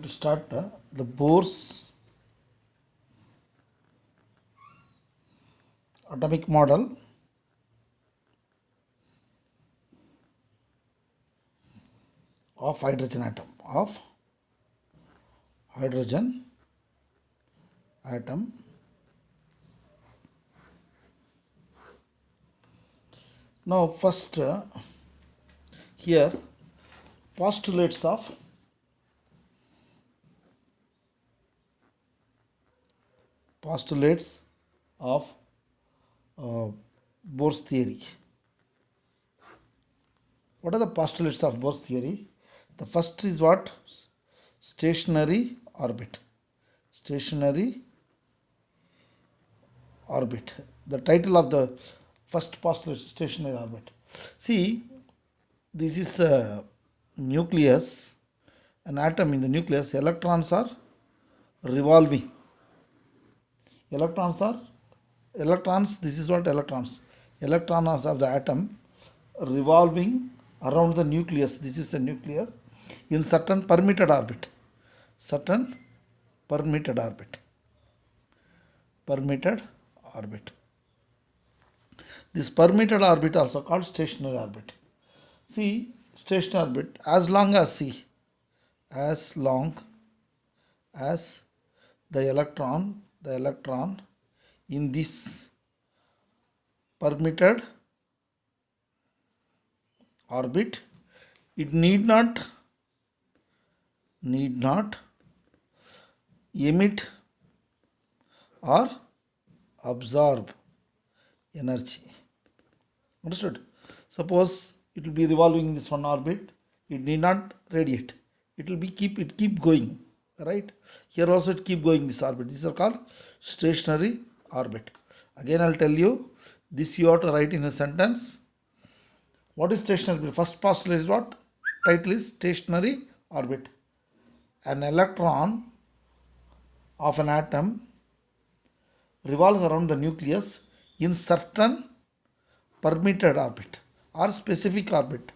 To start the Bohr's atomic model of hydrogen atom. Now first here postulates of Bohr's theory. What are the postulates of Bohr's theory? The first is what? Stationary orbit. The title of the first postulate is stationary orbit. See, this is a nucleus, an atom in the nucleus. Electrons are revolving. Electrons, this is what electrons. Electrons of the atom revolving around the nucleus. This is the nucleus in certain permitted orbit. This permitted orbit also called stationary orbit. See, stationary orbit, as long as the electron in this permitted orbit, it need not emit or absorb energy. Understood? Suppose it will be revolving in this one orbit, it need not radiate. It will be keep going. Right? Here also it keep going this orbit. These are called stationary orbit. Again I will tell you, this you have to write in a sentence. What is stationary orbit? First postulate is what? Title is stationary orbit. An electron of an atom revolves around the nucleus in certain permitted orbit or specific orbit.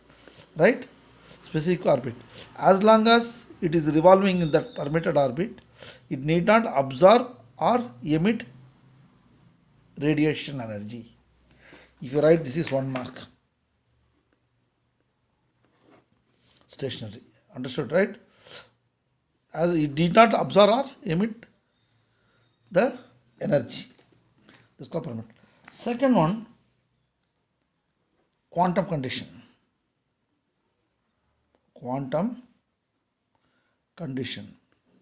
Right? Specific orbit. As long as it is revolving in that permitted orbit, it need not absorb or emit radiation energy. If you write, this is 1 mark. Stationary. Understood, right? As it did not absorb or emit the energy. This is called permitted. Second one, quantum condition.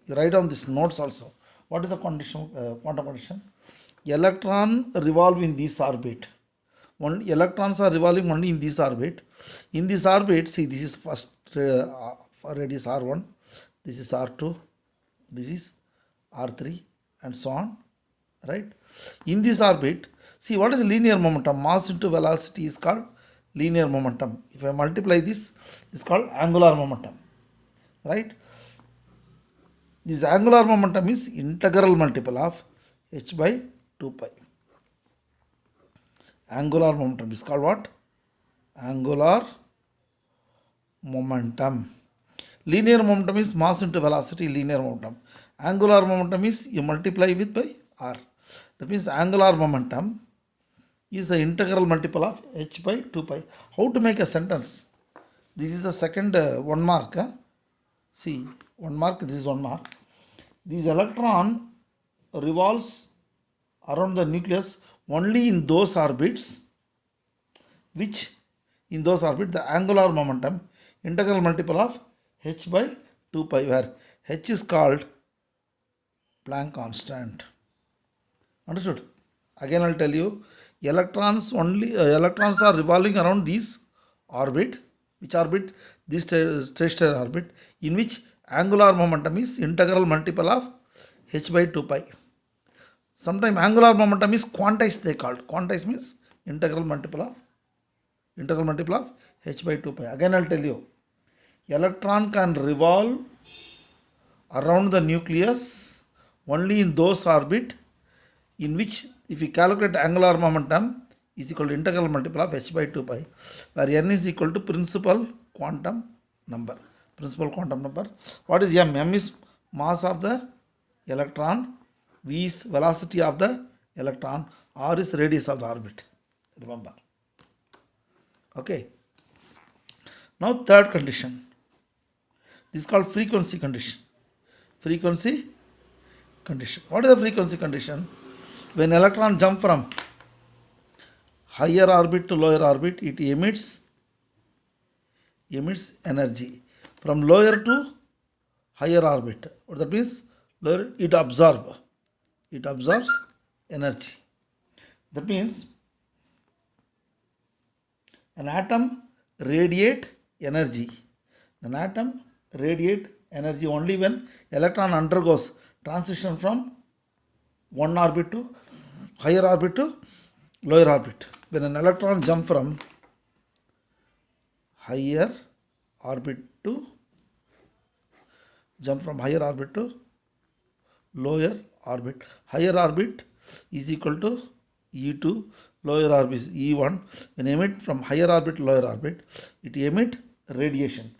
You write down these notes also. What is the condition? Quantum condition. Electron revolve in this orbit. Electrons are revolving only in this orbit. In this orbit, see, this is first radius R1, this is R2, this is R3, and so on. Right? In this orbit, see, what is linear momentum? Mass into velocity is called linear momentum. If I multiply this is called angular momentum. Right? This angular momentum is integral multiple of h by 2 pi. Angular momentum is called what? Angular momentum. Linear momentum is mass into velocity, linear momentum. Angular momentum is you multiply with by r. That means angular momentum is the integral multiple of h by 2 pi. How to make a sentence? This is the second 1 mark. See, 1 mark, this is 1 mark. This electron revolves around the nucleus only in those orbits which, in those orbits, the angular momentum, integral multiple of h by 2 pi, where h is called Planck constant. Understood? Again I will tell you, electrons are revolving around this orbit. Which orbit? This stationary orbit, in which angular momentum is integral multiple of h by 2 pi. Sometimes angular momentum is quantized, they called. Quantized means integral multiple of h by 2 pi. Again I will tell you, electron can revolve around the nucleus only in those orbit in which, if we calculate angular momentum, is equal to integral multiple of h by 2 pi, where n is equal to principal quantum number. What is m? M is mass of the electron, v is velocity of the electron, r is radius of the orbit. Remember. Okay. Now third condition. This is called frequency condition. Frequency condition. What is the frequency condition? When electron jump from higher orbit to lower orbit, it emits energy. From lower to higher orbit. What that means? Lower, it absorbs energy. That means an atom radiate energy. An atom radiate energy only when electron undergoes transition from one orbit to higher orbit to lower orbit. When an electron jump from higher orbit to lower orbit. Higher orbit is equal to E2, lower orbit is E1. When emit from higher orbit to lower orbit, it emit radiation.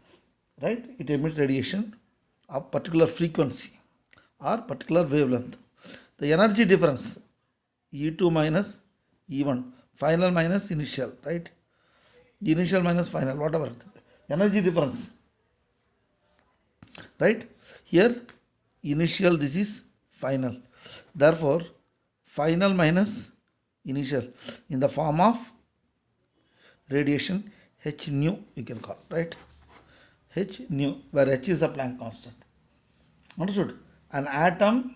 Right? It emits radiation of particular frequency or particular wavelength. The energy difference, E2 minus E1, final minus initial, right? Initial minus final, whatever. Energy difference, right? Here, initial, this is final. Therefore, final minus initial in the form of radiation, h nu you can call, right? H nu, where h is the Planck constant. Understood? An atom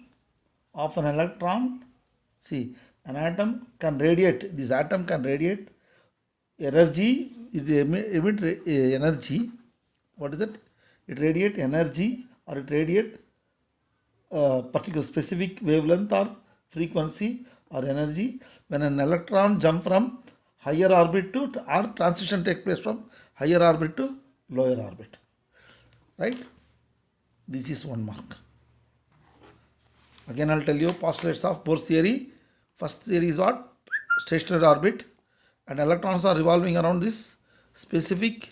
of an electron, see, an atom can radiate, this atom can radiate energy, it emit energy. What is it? It radiate energy or it radiate particular specific wavelength or frequency or energy when an electron jump from higher orbit to, or transition take place from higher orbit to lower orbit. Right? This is one mark. Again, I'll tell you postulates of Bohr's theory. First theory is what? Stationary orbit, and electrons are revolving around this specific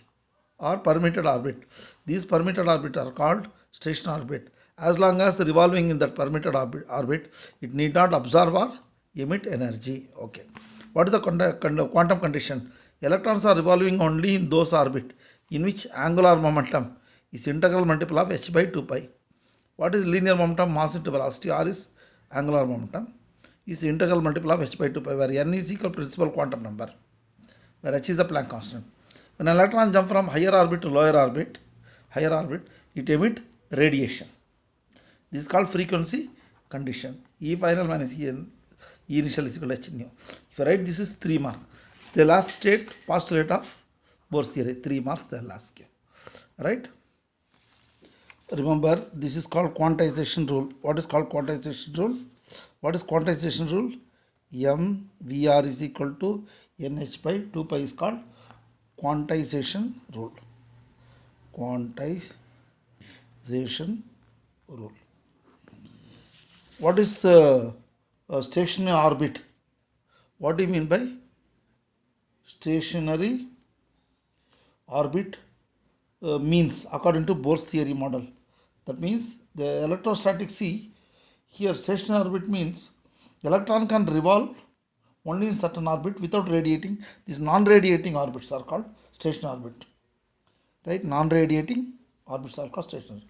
or permitted orbit. These permitted orbit are called stationary orbit. As long as revolving in that permitted orbit, it need not absorb or emit energy. Okay. What is the quantum condition? Electrons are revolving only in those orbit in which angular momentum is integral multiple of h by 2 pi. What is linear momentum? Mass into velocity. R is angular momentum. Is integral multiple of h by 2 pi, where n is equal principal quantum number, where h is the Planck constant. When an electron jump from higher orbit to lower orbit, it emit radiation. This is called frequency condition. E final minus E initial is equal to h nu. If you write this is 3 marks. The last state postulate of Bohr's theory, 3 marks they will ask you. Right? Remember, this is called quantization rule. What is called quantization rule? What is quantization rule? M VR is equal to NH by 2 pi is called quantization rule. Quantization rule. What is a stationary orbit? What do you mean by stationary orbit? Means according to Bohr's theory model. That means the electrostatic here stationary orbit means the electron can revolve only in certain orbit without radiating. These non-radiating orbits are called stationary orbit. Right? Non-radiating orbits are called stationary.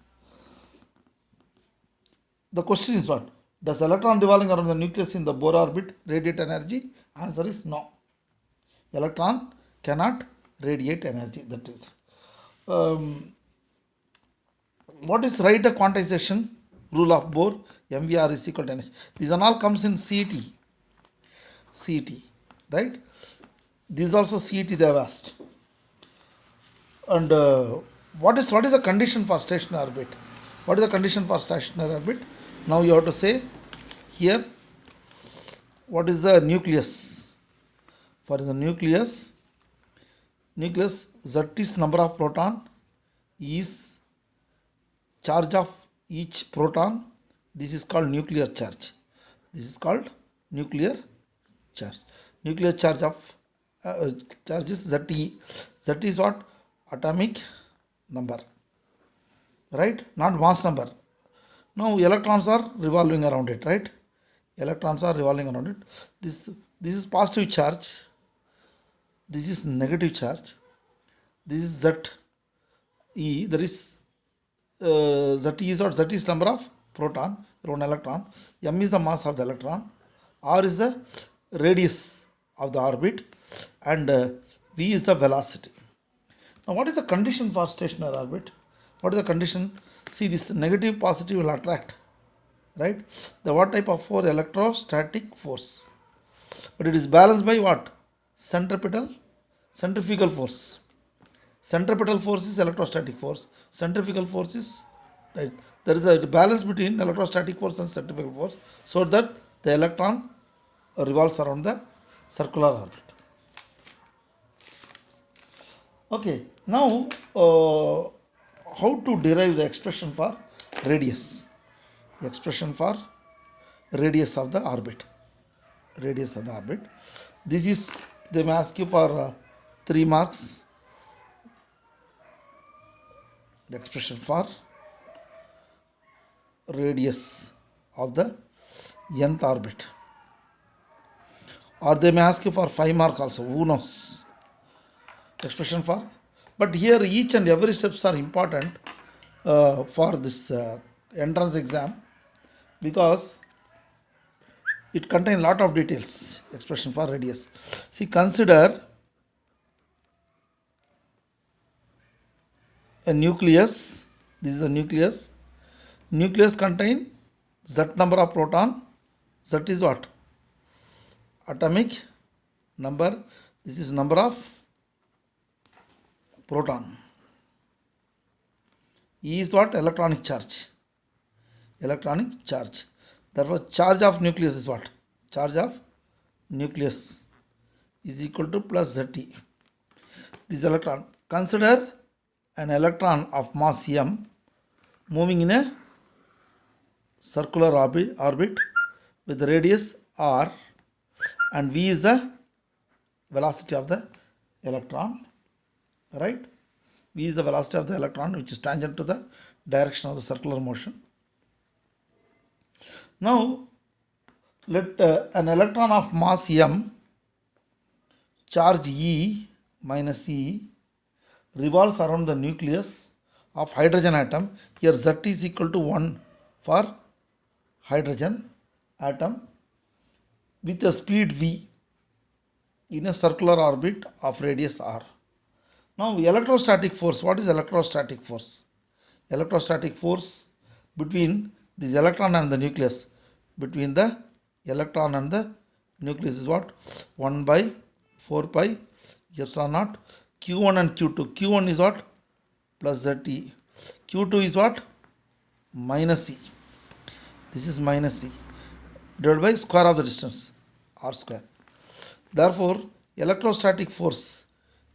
The question is what? Does electron revolving around the nucleus in the Bohr orbit radiate energy? Answer is no. Electron cannot radiate energy. That is. What is right quantization rule of Bohr? MVR is equal to NH. These all comes in CET. Right? These also CET they have asked. And what is the condition for stationary orbit? What is the condition for stationary orbit? Now you have to say here what is the nucleus? For the nucleus Z is number of proton, is charge of each proton. This is called nuclear charge. This is called nuclear charge. Nuclear charge of charge is ZE. Z is what? Atomic number. Right? Not mass number. Now electrons are revolving around it, right? Electrons are revolving around it. This is positive charge. This is negative charge. This is Z E. There is Z E is what? Z is number of proton around electron. M is the mass of the electron. R is the radius of the orbit, and V is the velocity. Now, what is the condition for stationary orbit? What is the condition? See, this negative positive will attract, right? The what type of force? Electrostatic force. But it is balanced by what? Centripetal, centrifugal force. Centripetal force is electrostatic force. Centrifugal force is, right? There is a balance between electrostatic force and centrifugal force, so that the electron revolves around the circular orbit. Okay, now how to derive the expression for radius? The expression for radius of the orbit. Radius of the orbit. This is, they may ask you for 3 marks. The expression for radius of the nth orbit. Or they may ask you for 5 marks also, who knows? Expression for, but here each and every steps are important for this entrance exam, because it contains lot of details. Expression for radius. See, consider a nucleus. This is a nucleus. Nucleus contain Z number of proton. Z is what? Atomic number. This is number of proton. E is what? Electronic charge. Electronic charge. Therefore, charge of nucleus is what? Charge of nucleus is equal to plus Zt. This electron. Consider an electron of mass m moving in a circular orbit with the radius r, and v is the velocity of the electron, right? V is the velocity of the electron, which is tangent to the direction of the circular motion. Now, let an electron of mass m, charge E minus E, revolves around the nucleus of hydrogen atom. Here Z is equal to 1 for hydrogen atom with a speed v in a circular orbit of radius r. Now, electrostatic force. What is electrostatic force? Electrostatic force between this electron and the nucleus. Between the electron and the nucleus is what? 1 by 4 pi epsilon naught. Q1 and Q2. Q1 is what? Plus Zt. Q2 is what? Minus E. This is minus E divided by square of the distance, r square. Therefore, electrostatic force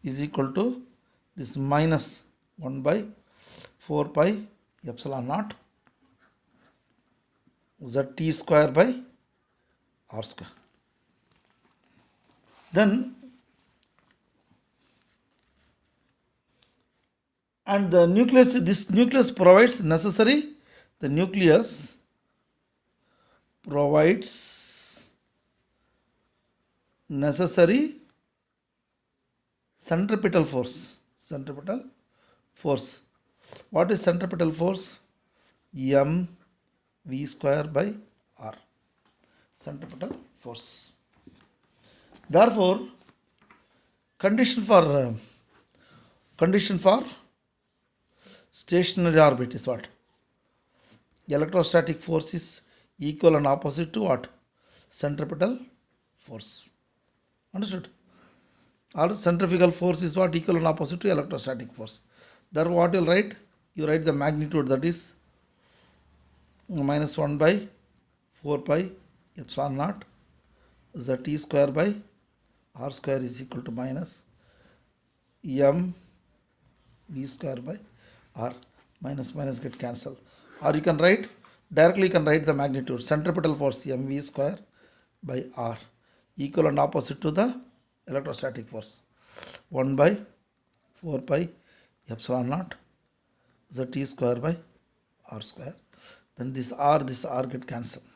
is equal to this minus 1 by 4 pi epsilon naught Zt square by r square. Then, and the nucleus, this nucleus provides necessary, the nucleus provides necessary centripetal force. Centripetal force. What is centripetal force? M v square by r. Centripetal force. Therefore, condition for stationary orbit is what? Electrostatic force is equal and opposite to what? Centripetal force. Understood? Or centrifugal force is what? Equal and opposite to electrostatic force. Therefore, what you will write? You write the magnitude, that is minus 1 by 4 pi epsilon naught Zt square by r square is equal to minus m v square by r. Minus minus get cancelled. Or you can write, directly you can write the magnitude. Centripetal force mv square by r equal and opposite to the electrostatic force. 1 by 4 pi epsilon naught Zt square by r square. then this R get cancelled.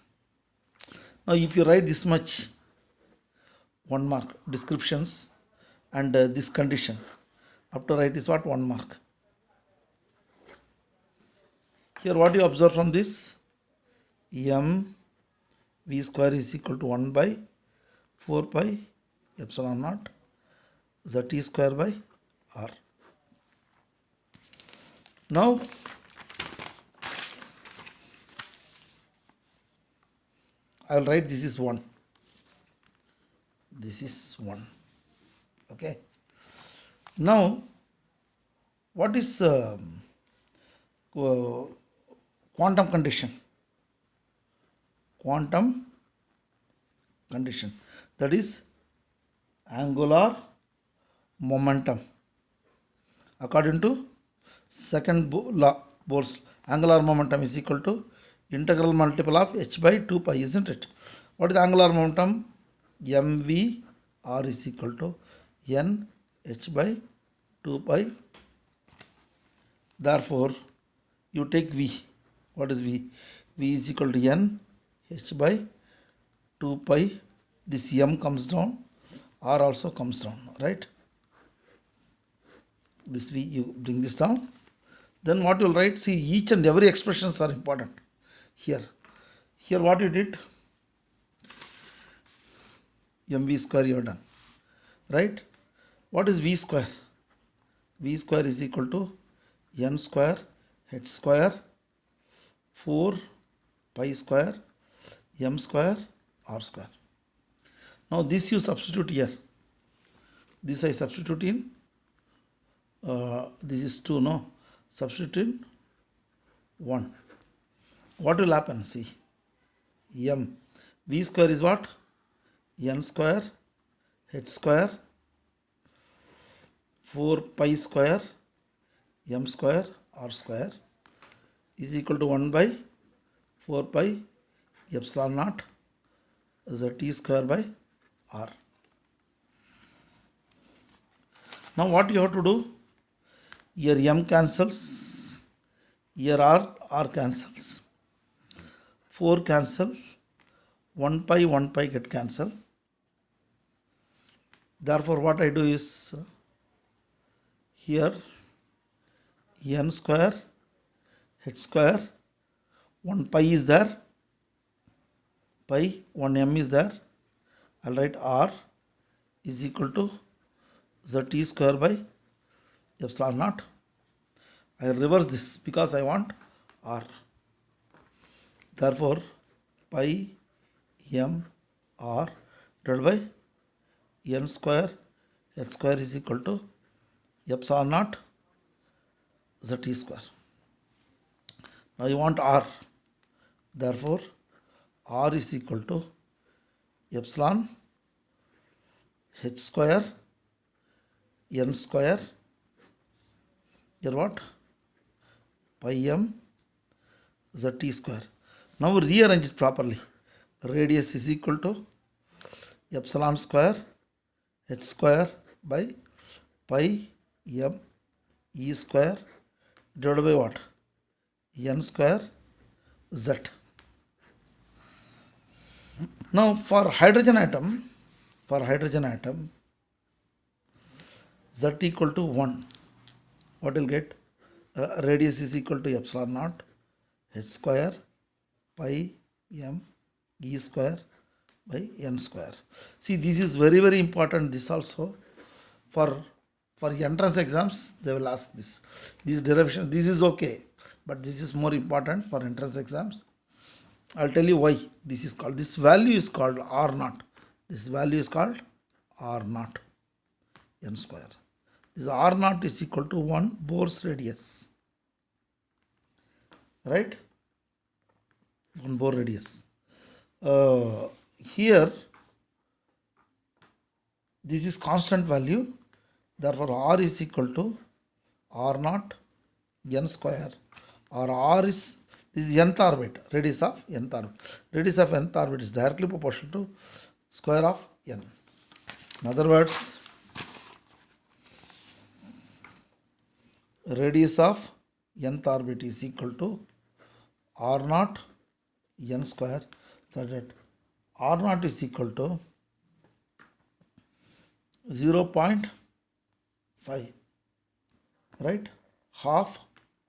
Now if you write this much, 1 mark, descriptions and this condition, up to write is what? 1 mark. Here what you observe from this, m v square is equal to 1 by 4 pi epsilon naught z square by r. Now I will write this is 1. This is 1. Okay. Now what is quantum condition? Quantum condition, that is angular momentum. According to second law, Bohr's angular momentum is equal to integral multiple of h by 2 pi, isn't it? What is angular momentum? mv r is equal to n h by 2 pi. Therefore, you take v. What is v? v is equal to n h by 2 pi. This m comes down, r also comes down, right? This v, you bring this down. Then what you will write? See, each and every expressions are important. Here what you did? mv square you have done, right? What is v square? v square is equal to n square h square 4 pi square m square r square. Now this you substitute here. This I substitute in, this is 2, no? Substitute in 1. What will happen? See, m, v square is what? n square h square 4 pi square m square r square is equal to 1 by 4 pi epsilon naught z square by r. Now what you have to do? Here m cancels, here r cancels, 4 cancel, 1 pi get cancelled. Therefore what I do is, here n square h square 1 pi is there, pi 1 m is there. I'll write r is equal to z square by epsilon naught. I reverse this because I want r. Therefore pi m r divided by n square h square is equal to epsilon naught z square. Now you want r. Therefore r is equal to epsilon h square n square, here what? Pi m z square. Now rearrange it properly. Radius is equal to epsilon square h square by pi m e square divided by what? n square z. Now for hydrogen atom z equal to 1, what will get? Radius is equal to epsilon naught h square pi m e square by n square. See, this is very, very important. This also for entrance exams they will ask this. This derivation, this is okay, but this is more important for entrance exams. I'll tell you why this is called. This value is called r naught. This value is called r naught n square. This r naught is equal to 1 Bohr's radius, right? 1 Bohr radius. Here this is constant value, therefore r is equal to r naught n square, or r is, this is nth orbit, radius of nth orbit. Radius of nth orbit is directly proportional to square of n. In other words, radius of nth orbit is equal to r naught n square, so that r naught is equal to 0.5, right? Half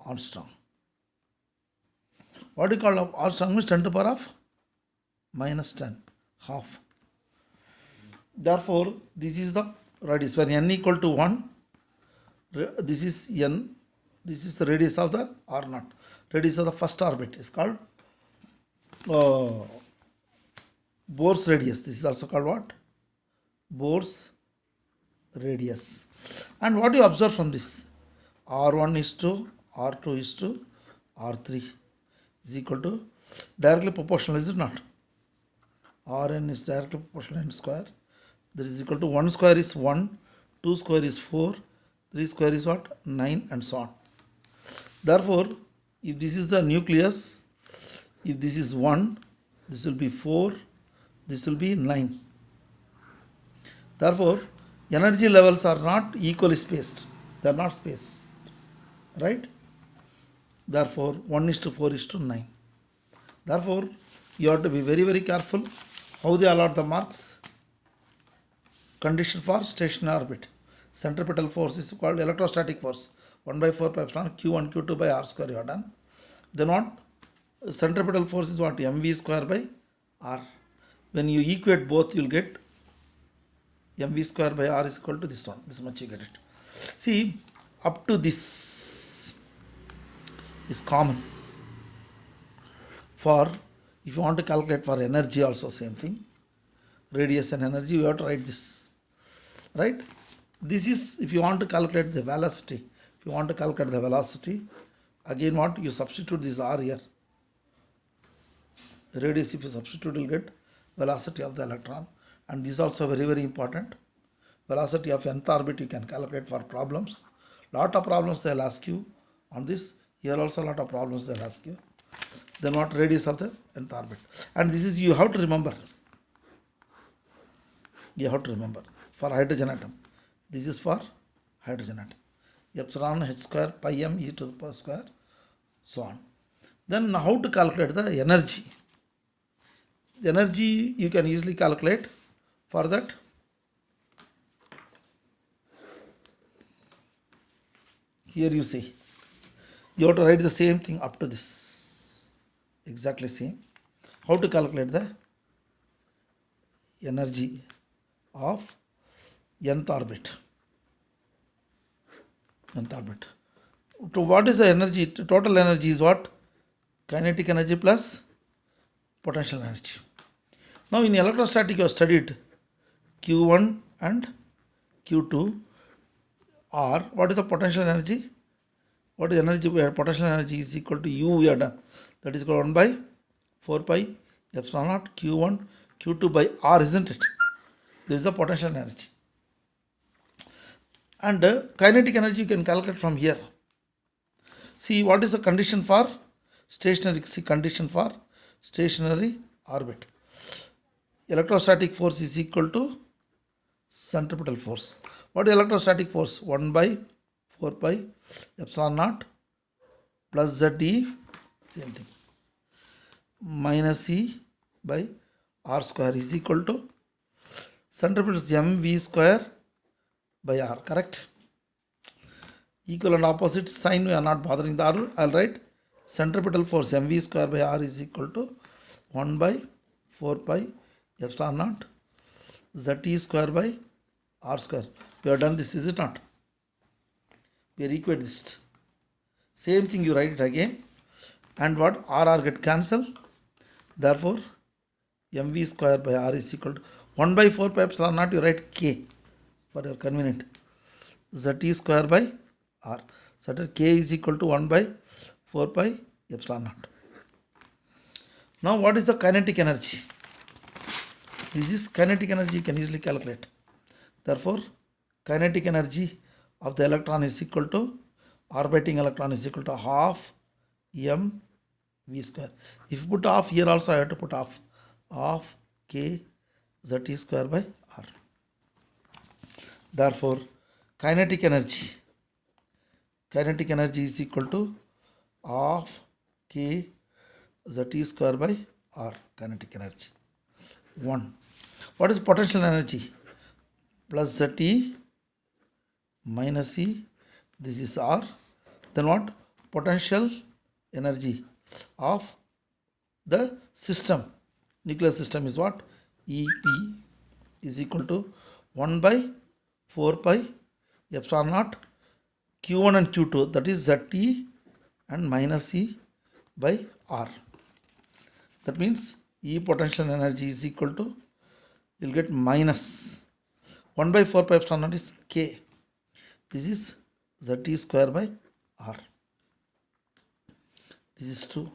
Armstrong. What do you call Armstrong means 10 to the power of minus 10, half. Therefore, this is the radius. When n equal to 1, this is n, this is the radius of the r naught. Radius of the first orbit is called Bohr's radius. This is also called what? Bohr's radius. And what do you observe from this? R1 is to R2 is to R3 is equal to directly proportional, is it not? Rn is directly proportional to n square. That is equal to 1 square is 1, 2 square is 4, 3 square is what? 9, and so on. Therefore, if this is the nucleus, if this is 1, this will be 4, this will be 9. Therefore, energy levels are not equally spaced. They are not spaced. Right? Therefore, 1 is to 4 is to 9. Therefore, you have to be very, very careful how they allot the marks. Condition for stationary orbit. Centripetal force is called electrostatic force. 1 by 4 pi epsilon Q1 Q2 by R square you have done. Then what? Centripetal force is what? mv square by R. When you equate both, you will get mv square by R is equal to this one. This much you get it. See, up to this is common. For if you want to calculate for energy also same thing. Radius and energy, you have to write this. Right? This is if you want to calculate the velocity. If you want to calculate the velocity, again what? You substitute this R here. Radius, if you substitute, you will get velocity of the electron. And this is also very, very important. Velocity of nth orbit you can calculate for problems. Lot of problems they will ask you on this. Here also a lot of problems they will ask you. Then what? Radius of the nth orbit. And this is you have to remember. You have to remember. For hydrogen atom. This is for hydrogen atom. Epsilon h square pi m e to the power square, so on. Then how to calculate the energy? The energy you can easily calculate. For that, here you see, you have to write the same thing up to this. Exactly same. How to calculate the energy of nth orbit. Nth orbit. So what is the energy? Total energy is what? Kinetic energy plus potential energy. Now in electrostatic you have studied Q1 and Q2 are, what is the potential energy? What is energy? Potential energy is equal to U we have done. That is equal to 1 by 4 pi epsilon naught Q1 Q2 by R, isn't it? This is the potential energy. And kinetic energy you can calculate from here. See what is the condition for stationary, condition for stationary orbit. Electrostatic force is equal to centripetal force. What is electrostatic force? 1 by 4 pi epsilon naught plus ZE, same thing, minus E by R square is equal to centripetal is mv square by R, correct? Equal and opposite sign, we are not bothering the R. I will write centripetal force mv square by R is equal to 1 by 4 pi epsilon naught ZE square by R square. We have done this, is it not? We equate this. Same thing you write it again. And what? RR get cancelled. Therefore, mv square by R is equal to 1 by 4 pi epsilon naught, you write K for your convenient. ZE square by R. So that K is equal to 1 by 4 pi epsilon naught. Now what is the kinetic energy? This is kinetic energy, you can easily calculate. Therefore, kinetic energy of the electron is equal to, orbiting electron is equal to half m v square. If you put half here also, I have to put half K ZE square by R. Therefore, kinetic energy is equal to half K Zt square by R, kinetic energy. 1. What is potential energy? Plus Zt minus E, this is R. Then what? Potential energy of the system, nuclear system, is what? EP is equal to 1 by 4 pi epsilon naught Q1 and Q2, that is Zt and minus E by R. That means E potential energy is equal to, you will get minus 1 by 4 pi epsilon naught is K. This is Zt square by R. This is true.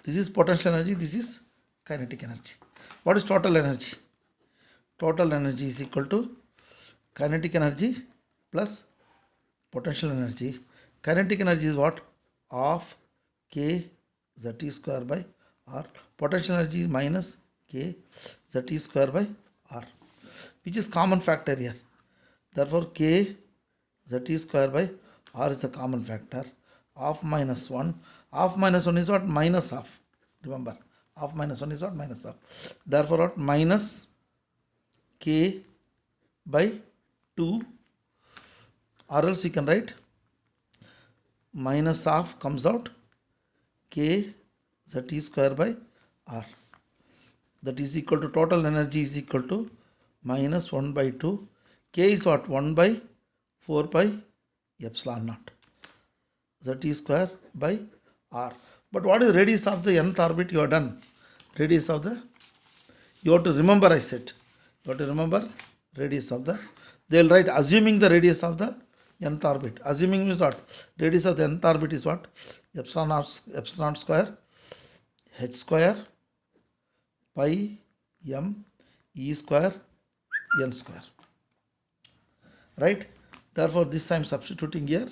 This is potential energy, this is kinetic energy. What is total energy? Total energy is equal to kinetic energy plus potential energy. Kinetic energy is what? Half K Zt square by R. Potential energy is minus K Zt square by R, which is common factor here. Therefore, K Zt square by R is the common factor. Half minus 1. Half minus 1 is what? Minus half. Remember, half minus 1 is what? Minus half. Therefore, what? Minus K by 2, or else you can write minus half comes out K Zt square by R. That is equal to, total energy is equal to minus 1 by 2. K is what? 1 by 4 pi epsilon naught Zt square by R. But what is radius of the nth orbit? You have done. Radius of the, you have to remember, I said. You have to remember radius of the, they will write assuming the radius of the nth orbit. Assuming means what? Radius of the nth orbit is what? Epsilon square h square pi m e square n square. Right? Therefore, this I am substituting here.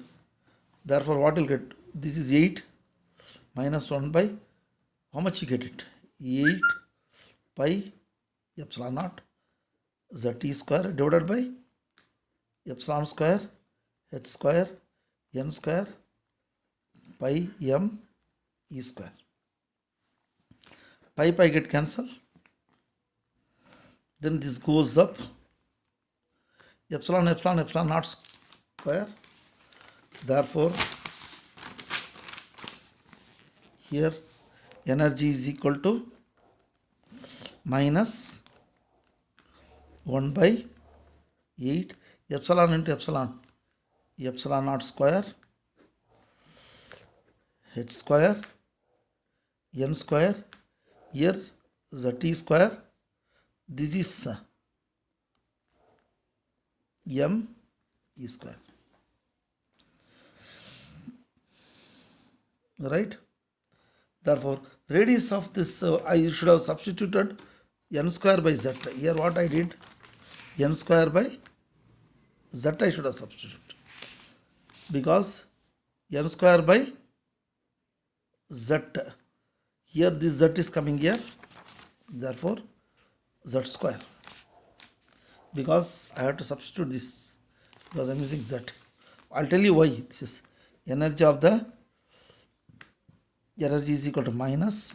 Therefore, what will get? This is 8 minus 1 by, how much you get it? 8 pi epsilon naught Zt square divided by epsilon square h square n square pi m e square. Pi get cancelled. Then this goes up. Epsilon naught square. Therefore, here energy is equal to minus 1 by 8 epsilon into epsilon naught square h square n square. Here Zt square, this is m e square. Right? Therefore, radius of this, I should have substituted n square by z. Here what I did, n square by z I should have substituted, because n square by z, here this z is coming here, therefore z square, because I have to substitute this, because I am using z. I will tell you why. This is energy of the, energy is equal to minus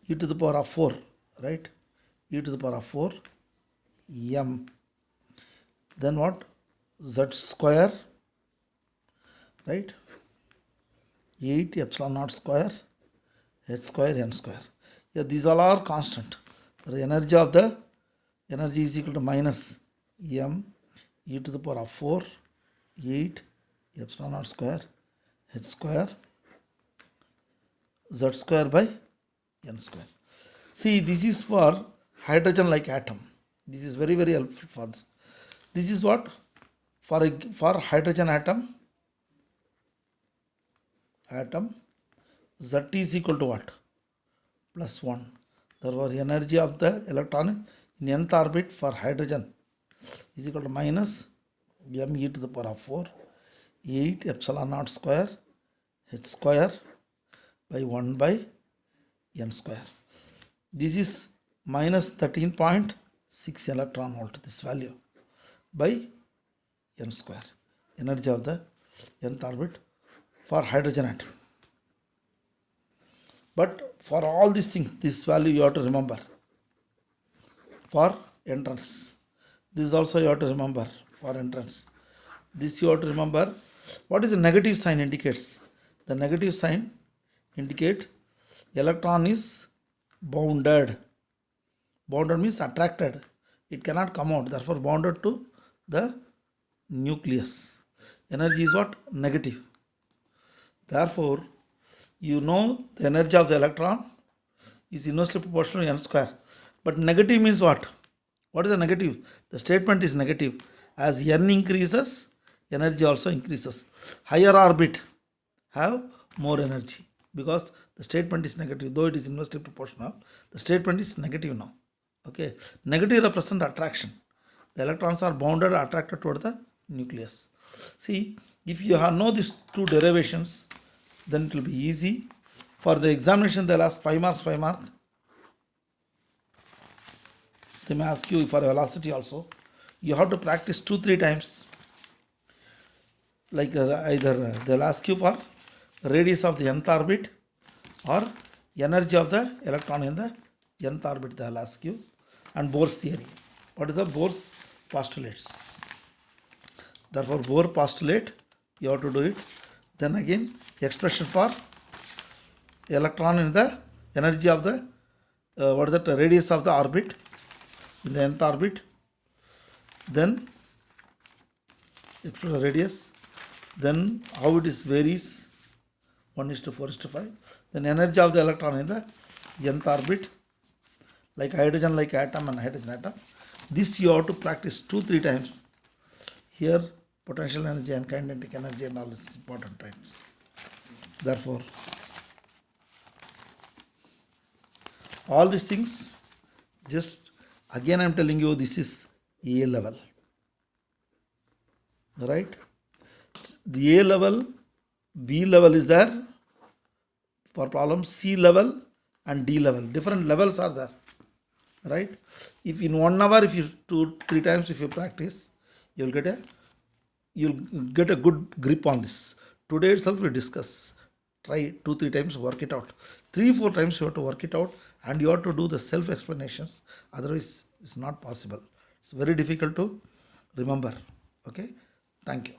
e to the power of 4, right? E to the power of 4 m. Then what? Z square, right? 8 epsilon naught square h square n square. Yeah, these all are constant. The energy of the, energy is equal to minus m e to the power of 4 8 epsilon naught square h square z square by n square. See, this is for hydrogen like atom. This is very, very helpful for this. This is what? For hydrogen atom, Z is equal to what? Plus 1. Therefore, energy of the electron in nth orbit for hydrogen is equal to minus m e to the power of 4 8 epsilon naught square h square by 1 by n square. This is minus 13.6 electron volt, this value, by n square. Energy of the nth orbit for hydrogen atom. But for all these things, this value you have to remember. For entrance, this also you have to remember for entrance. This you have to remember. What is the negative sign indicates? The negative sign indicate electron is bounded. Bounded means attracted. It cannot come out. Therefore, bounded to the nucleus. Energy is what? Negative. Therefore, you know the energy of the electron is inversely proportional to n square. But negative means what? What is the negative? The statement is negative. As n increases, energy also increases. Higher orbit have more energy because the statement is negative. Though it is inversely proportional, the statement is negative now. Okay. Negative represent attraction. The electrons are bounded or attracted toward the nucleus. See, if you know these two derivations, then it will be easy. For the examination, they'll ask 5 marks, 5 marks. They may ask you for velocity also. You have to practice 2-3 times. Like either they'll ask you for radius of the nth orbit or energy of the electron in the nth orbit, they'll ask you. And Bohr's theory. What is the Bohr's postulates? Therefore, Bohr postulate, you have to do it. Then again, expression for electron in the energy of the what is that, radius of the orbit in the nth orbit. Then expression radius. Then how it is varies 1:4:5. Then energy of the electron in the nth orbit, like hydrogen, like atom and hydrogen atom. This you have to practice 2-3 times. Here potential energy and kinetic energy and all is important, right? Therefore, all these things, just again I am telling you, this is A level, right? The A level, B level is there for problem, C level and D level. Different levels are there, right? If in 1 hour, if you 2-3 times, if you practice, you'll get a good grip on this. Today itself we discuss. Try 2-3 times, work it out. 3-4 times you have to work it out, and you have to do the self explanations. Otherwise, it's not possible. It's very difficult to remember. Okay. Thank you.